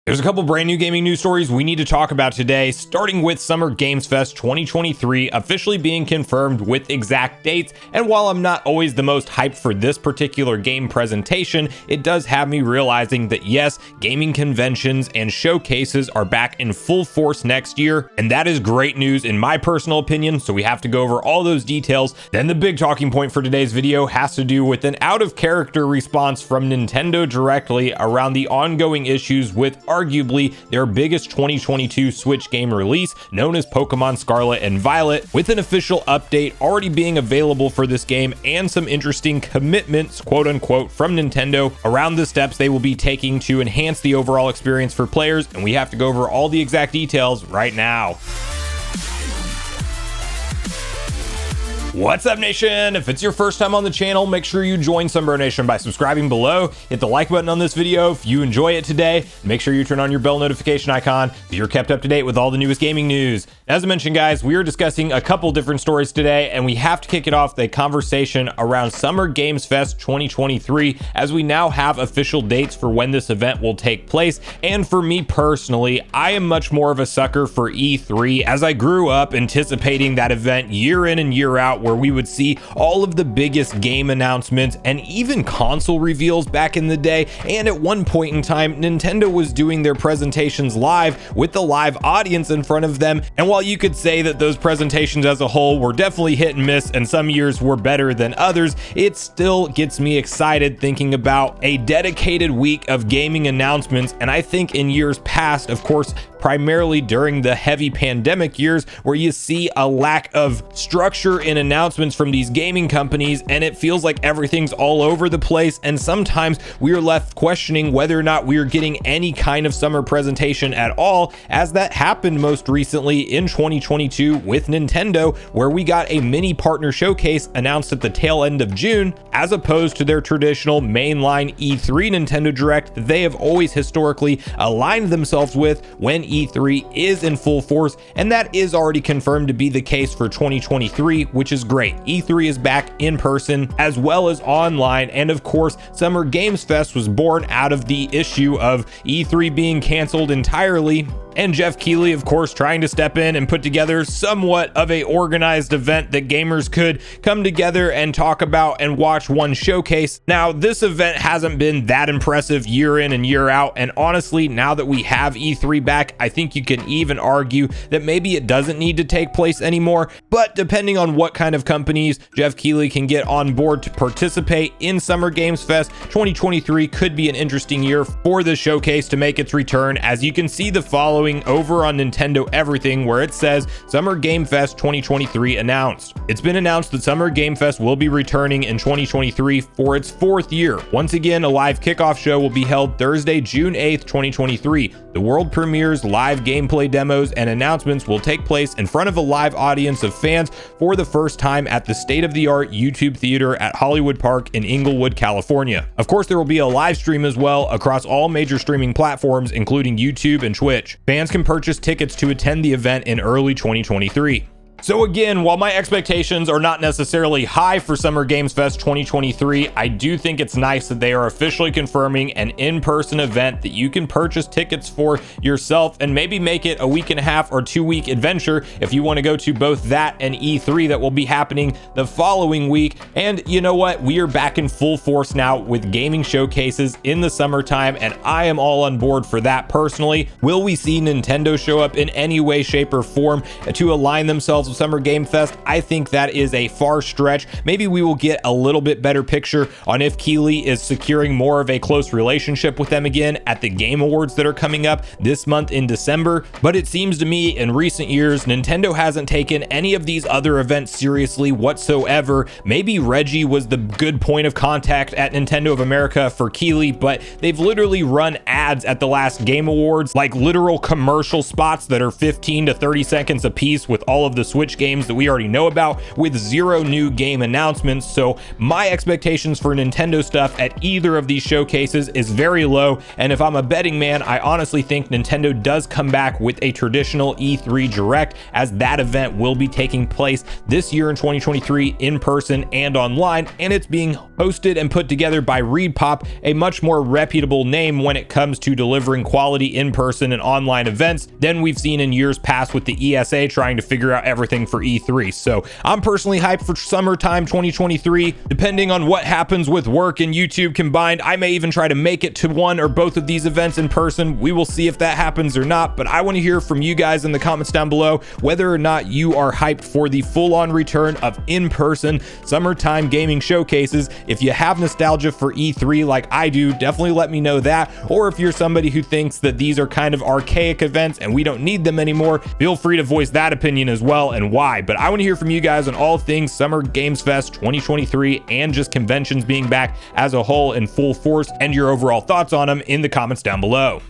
There's a couple brand new gaming news stories we need to talk about today, starting with Summer Games Fest 2023 officially being confirmed with exact dates. And while I'm not always the most hyped for this particular game presentation, it does have me realizing that yes, gaming conventions and showcases are back in full force next year, and that is great news in my personal opinion, so we have to go over all those details. Then the big talking point for today's video has to do with an out-of-character response from Nintendo directly around the ongoing issues with arguably their biggest 2022 Switch game release, known as Pokemon Scarlet and Violet, with an official update already being available for this game and some interesting commitments, quote unquote, from Nintendo around the steps they will be taking to enhance the overall experience for players. And we have to go over all the exact details right now. What's up, Nation? If it's your first time on the channel, make sure you join Sunbro Nation by subscribing below. Hit the like button on this video if you enjoy it today. Make sure you turn on your bell notification icon so you're kept up to date with all the newest gaming news. As I mentioned, guys, we are discussing a couple different stories today, and we have to kick it off with a conversation around Summer Games Fest 2023, as we now have official dates for when this event will take place. And for me personally, I am much more of a sucker for E3, as I grew up anticipating that event year in and year out, where we would see all of the biggest game announcements and even console reveals back in the day. And at one point in time, Nintendo was doing their presentations live with the live audience in front of them. And while you could say that those presentations as a whole were definitely hit and miss, and some years were better than others, it still gets me excited thinking about a dedicated week of gaming announcements. And I think in years past, of course, primarily during the heavy pandemic years, where you see a lack of structure in announcements from these gaming companies, and it feels like everything's all over the place, and sometimes we are left questioning whether or not we are getting any kind of summer presentation at all, as that happened most recently in 2022 with Nintendo, where we got a mini partner showcase announced at the tail end of June, as opposed to their traditional mainline E3 Nintendo Direct that they have always historically aligned themselves with when E3 is in full force. And that is already confirmed to be the case for 2023, which is great. E3 is back in person as well as online, and of course Summer Games Fest was born out of the issue of E3 being canceled entirely, and Jeff Keighley, of course, trying to step in and put together somewhat of a organized event that gamers could come together and talk about and watch one showcase. Now, this event hasn't been that impressive year in and year out, and honestly, now that we have E3 back, I think you can even argue that maybe it doesn't need to take place anymore. But depending on what kind of companies Jeff Keighley can get on board to participate in Summer Games Fest, 2023 could be an interesting year for the showcase to make its return, as you can see the following over on Nintendo Everything, where it says Summer Game Fest 2023 announced. It's been announced that Summer Game Fest will be returning in 2023 for its fourth year. Once again, a live kickoff show will be held Thursday, June 8th, 2023. The world premieres, live gameplay demos, and announcements will take place in front of a live audience of fans for the first time at the state-of-the-art YouTube Theater at Hollywood Park in Inglewood, California. Of course, there will be a live stream as well across all major streaming platforms, including YouTube and Twitch. Fans can purchase tickets to attend the event in early 2023. So again, while my expectations are not necessarily high for Summer Games Fest 2023, I do think it's nice that they are officially confirming an in-person event that you can purchase tickets for yourself, and maybe make it a week and a half or 2-week adventure if you want to go to both that and E3 that will be happening the following week. And you know what? We are back in full force now with gaming showcases in the summertime, and I am all on board for that personally. Will we see Nintendo show up in any way, shape, or form to align themselves with Summer Game Fest? I think that is a far stretch. Maybe we will get a little bit better picture on if Keighley is securing more of a close relationship with them again at the Game Awards that are coming up this month in December. But it seems to me in recent years, Nintendo hasn't taken any of these other events seriously whatsoever. Maybe Reggie was the good point of contact at Nintendo of America for Keighley, but they've literally run ads at the last Game Awards, like literal commercial spots that are 15 to 30 seconds a piece with all of the Switch Switch games that we already know about, with 0 new game announcements. So my expectations for Nintendo stuff at either of these showcases is very low, and if I'm a betting man, I honestly think Nintendo does come back with a traditional E3 Direct, as that event will be taking place this year in 2023 in person and online, and it's being hosted and put together by ReedPop, a much more reputable name when it comes to delivering quality in-person and online events than we've seen in years past with the ESA trying to figure out everything for E3. So I'm personally hyped for summertime 2023. Depending on what happens with work and YouTube combined, I may even try to make it to one or both of these events in person. We will see if that happens or not, but I want to hear from you guys in the comments down below whether or not you are hyped for the full-on return of in-person summertime gaming showcases. If you have nostalgia for E3 like I do, definitely let me know that. Or if you're somebody who thinks that these are kind of archaic events and we don't need them anymore, feel free to voice that opinion as well and why. But I want to hear from you guys on all things Summer Games Fest 2023 and just conventions being back as a whole in full force, and your overall thoughts on them in the comments down below.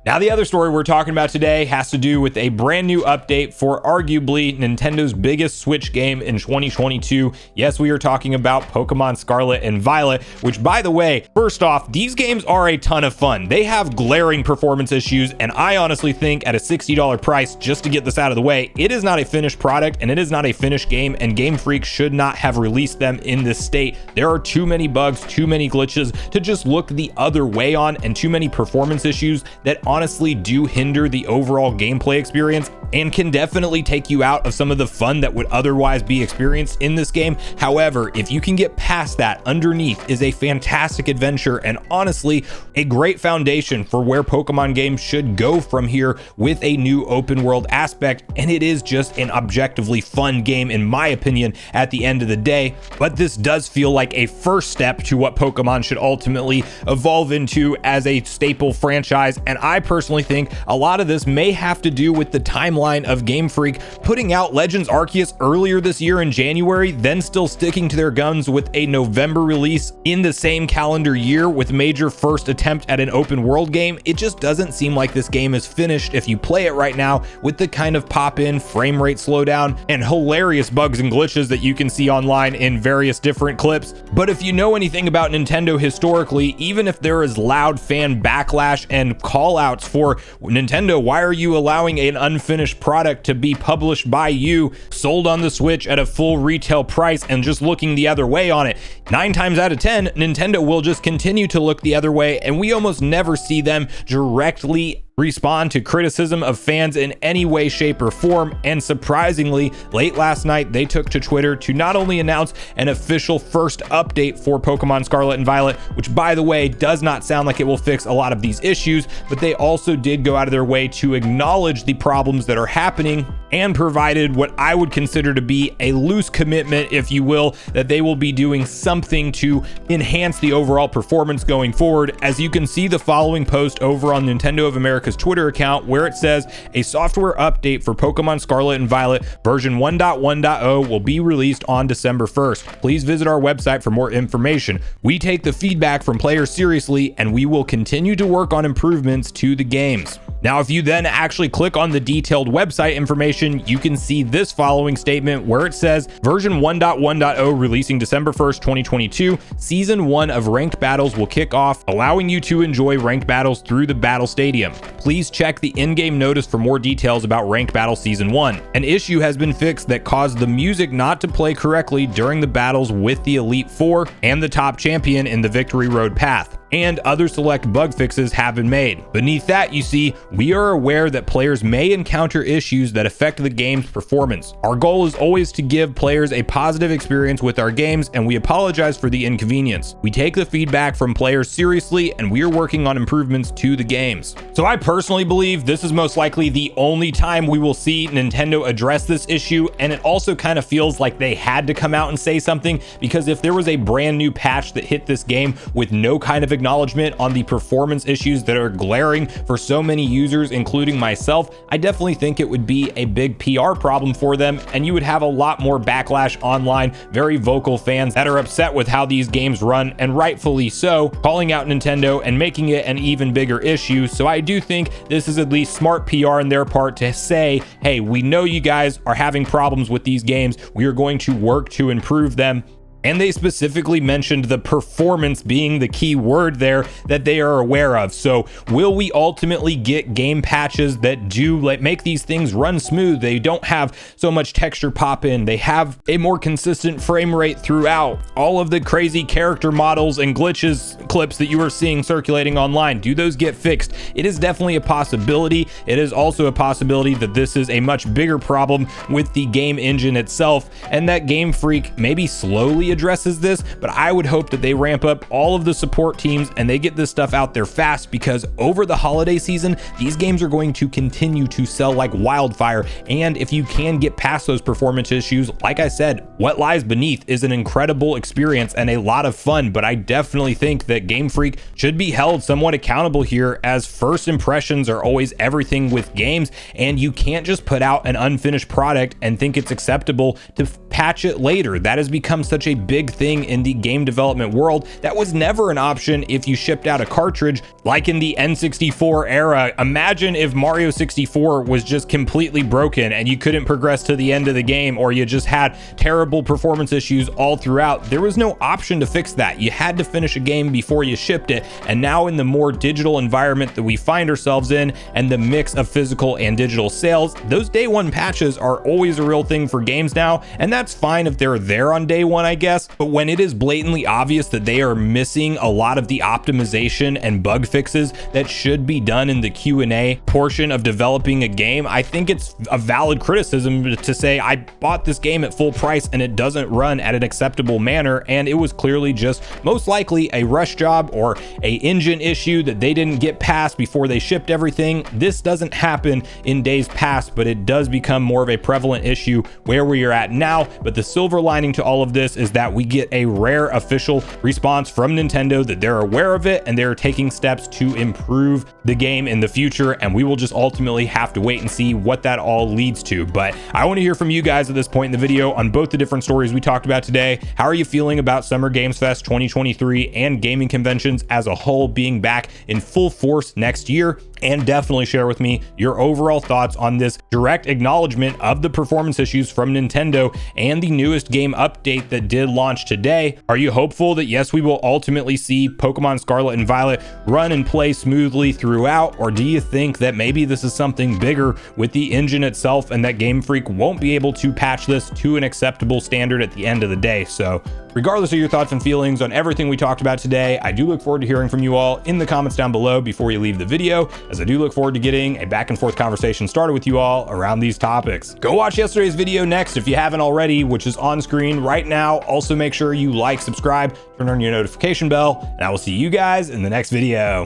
Now, the other story we're talking about today has to do with a brand new update for arguably Nintendo's biggest Switch game in 2022. Yes, we are talking about Pokemon Scarlet and Violet, which, by the way, first off, these games are a ton of fun. They have glaring performance issues, and I honestly think at a $60 price, just to get this out of the way, it is not a finished product and it is not a finished game, and Game Freak should not have released them in this state. There are too many bugs, too many glitches to just look the other way on, and too many performance issues that honestly do hinder the overall gameplay experience and can definitely take you out of some of the fun that would otherwise be experienced in this game. However, if you can get past that, underneath is a fantastic adventure and honestly a great foundation for where Pokemon games should go from here, with a new open world aspect, and it is just an objectively fun game in my opinion at the end of the day. But this does feel like a first step to what Pokemon should ultimately evolve into as a staple franchise, and I personally think a lot of this may have to do with the timeline of Game Freak putting out Legends Arceus earlier this year in January, then still sticking to their guns with a November release in the same calendar year with major first attempt at an open world game. It just doesn't seem like this game is finished if you play it right now, with the kind of pop-in, frame rate slowdown, and hilarious bugs and glitches that you can see online in various different clips. But if you know anything about Nintendo historically, even if there is loud fan backlash and call-outs for Nintendo, why are you allowing an unfinished product to be published by you, sold on the Switch at a full retail price, and just looking the other way on it? 9 times out of 10, Nintendo will just continue to look the other way, and we almost never see them directly respond to criticism of fans in any way, shape, or form. And surprisingly, late last night, they took to Twitter to not only announce an official first update for Pokemon Scarlet and Violet, which by the way does not sound like it will fix a lot of these issues, but they also did go out of their way to acknowledge the problems that are happening and provided what I would consider to be a loose commitment, if you will, that they will be doing something to enhance the overall performance going forward. As you can see the following post over on Nintendo of America's Twitter account, where it says a software update for Pokemon Scarlet and Violet version 1.1.0 will be released on December 1st. Please visit our website for more information. We take the feedback from players seriously, and we will continue to work on improvements to the games. Now, if you then actually click on the detailed website information, you can see this following statement where it says version 1.1.0 releasing December 1st, 2022. Season 1 of ranked battles will kick off, allowing you to enjoy ranked battles through the battle stadium. Please check the in-game notice for more details about ranked battle season 1. An issue has been fixed that caused the music not to play correctly during the battles with the Elite Four and the top champion in the Victory Road path, and other select bug fixes have been made. Beneath that, you see, we are aware that players may encounter issues that affect the game's performance. Our goal is always to give players a positive experience with our games, and we apologize for the inconvenience. We take the feedback from players seriously, and we are working on improvements to the games. So I personally believe this is most likely the only time we will see Nintendo address this issue, and it also kind of feels like they had to come out and say something, because if there was a brand new patch that hit this game with no kind of acknowledgement on the performance issues that are glaring for so many users, including myself, I definitely think it would be a big PR problem for them, and you would have a lot more backlash online, very vocal fans that are upset with how these games run, and rightfully so, calling out Nintendo and making it an even bigger issue. So I do think this is at least smart PR on their part to say, hey, we know you guys are having problems with these games. We are going to work to improve them. And they specifically mentioned the performance being the key word there that they are aware of. So will we ultimately get game patches that do make these things run smooth? They don't have so much texture pop in. They have a more consistent frame rate throughout. All of the crazy character models and glitches clips that you are seeing circulating online, do those get fixed? It is definitely a possibility. It is also a possibility that this is a much bigger problem with the game engine itself, and that Game Freak maybe slowly addresses this, but I would hope that they ramp up all of the support teams and they get this stuff out there fast, because over the holiday season, these games are going to continue to sell like wildfire. And if you can get past those performance issues, like I said, What Lies Beneath is an incredible experience and a lot of fun, but I definitely think that Game Freak should be held somewhat accountable here, as first impressions are always everything with games, and you can't just put out an unfinished product and think it's acceptable to patch it later. That has become such a big thing in the game development world. That was never an option if you shipped out a cartridge like in the N64 era. Imagine if Mario 64 was just completely broken and you couldn't progress to the end of the game, or you just had terrible performance issues all throughout. There was no option to fix that. You had to finish a game before you shipped it. And now in the more digital environment that we find ourselves in, and the mix of physical and digital sales, those day one patches are always a real thing for games now, and that's fine if they're there on day one, I guess. But when it is blatantly obvious that they are missing a lot of the optimization and bug fixes that should be done in the Q&A portion of developing a game, I think it's a valid criticism to say, I bought this game at full price and it doesn't run at an acceptable manner, and it was clearly just most likely a rush job or a engine issue that they didn't get past before they shipped everything. This doesn't happen in days past, but it does become more of a prevalent issue where we are at now. But the silver lining to all of this is that we get a rare official response from Nintendo that they're aware of it and they're taking steps to improve the game in the future, and we will just ultimately have to wait and see what that all leads to. But I want to hear from you guys at this point in the video on both the different stories we talked about today. How are you feeling about Summer Games Fest 2023 and gaming conventions as a whole being back in full force next year? And definitely share with me your overall thoughts on this direct acknowledgement of the performance issues from Nintendo and the newest game update that did launch today. Are you hopeful that yes, we will ultimately see Pokemon Scarlet and Violet run and play smoothly throughout? Or do you think that maybe this is something bigger with the engine itself and that Game Freak won't be able to patch this to an acceptable standard at the end of the day? So regardless of your thoughts and feelings on everything we talked about today, I do look forward to hearing from you all in the comments down below before you leave the video, as I do look forward to getting a back and forth conversation started with you all around these topics. Go watch yesterday's video next if you haven't already, which is on screen right now. Also make sure you like, subscribe, turn on your notification bell, and I will see you guys in the next video.